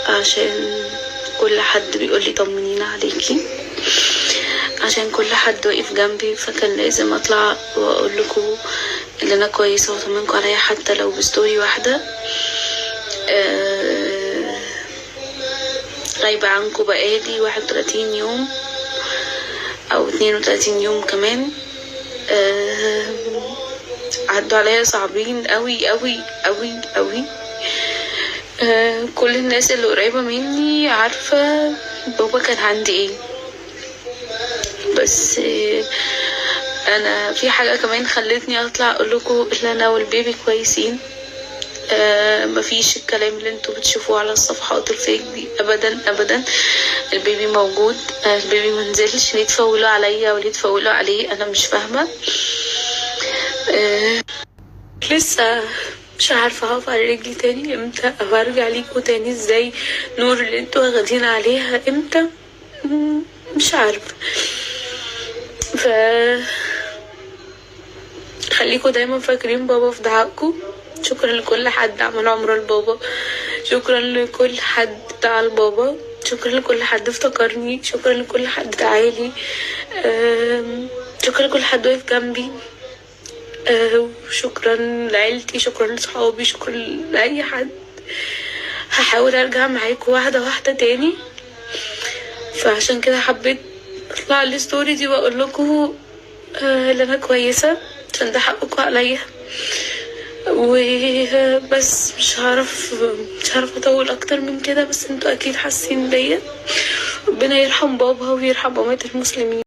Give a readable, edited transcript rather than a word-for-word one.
عشان كل حد بيقولي طمنينا عليكي، عشان كل حد واقف جنبي، فكان لازم اطلع واقول لكم ان انا كويسه واطمنكم عليا حتى لو بستوري واحده. غايبه عنكم بقالي 31 يوم او 32 يوم كمان. عدوا عليا صعبين قوي قوي قوي قوي. كل الناس اللي قريبه مني عارفه بابا كان عندي ايه، بس انا في حاجه كمان خلتني اطلع اقول لكم ان انا والبيبي كويسين. مفيش الكلام اللي انتوا بتشوفوه على الصفحات الفيك دي ابدا ابدا. البيبي موجود، البيبي منزلش. ليه تفولوا عليا وليه تفولوا عليه؟ انا مش فاهمه. لسه مش عارفه هقف على رجلي تاني امتى، او ارجع ليكوا تاني ازاي. نور اللي انتوا واخدين عليها امتى؟ مش عارفه. خليكوا دايما فاكرين بابا في دعائكم. شكرا لكل حد عمل عمره لبابا، شكرا لكل حد دعا لبابا، شكرا لكل حد افتكرني، شكرا لكل حد دعالي، شكرا لكل حد واقف جنبي، شكرا لعيلتي، شكرا لصحابي، شكرا لأي حد. هحاول ارجع معاكم واحدة واحدة تاني، فعشان كده حبيت اطلع الستوري دي واقول لكم ان انا كويسة، عشان ده حقكم عليا. وبس مش هعرف اطول اكتر من كده، بس انتوا اكيد حاسين بيا. ربنا يرحم بابا ويرحم امهات المسلمين.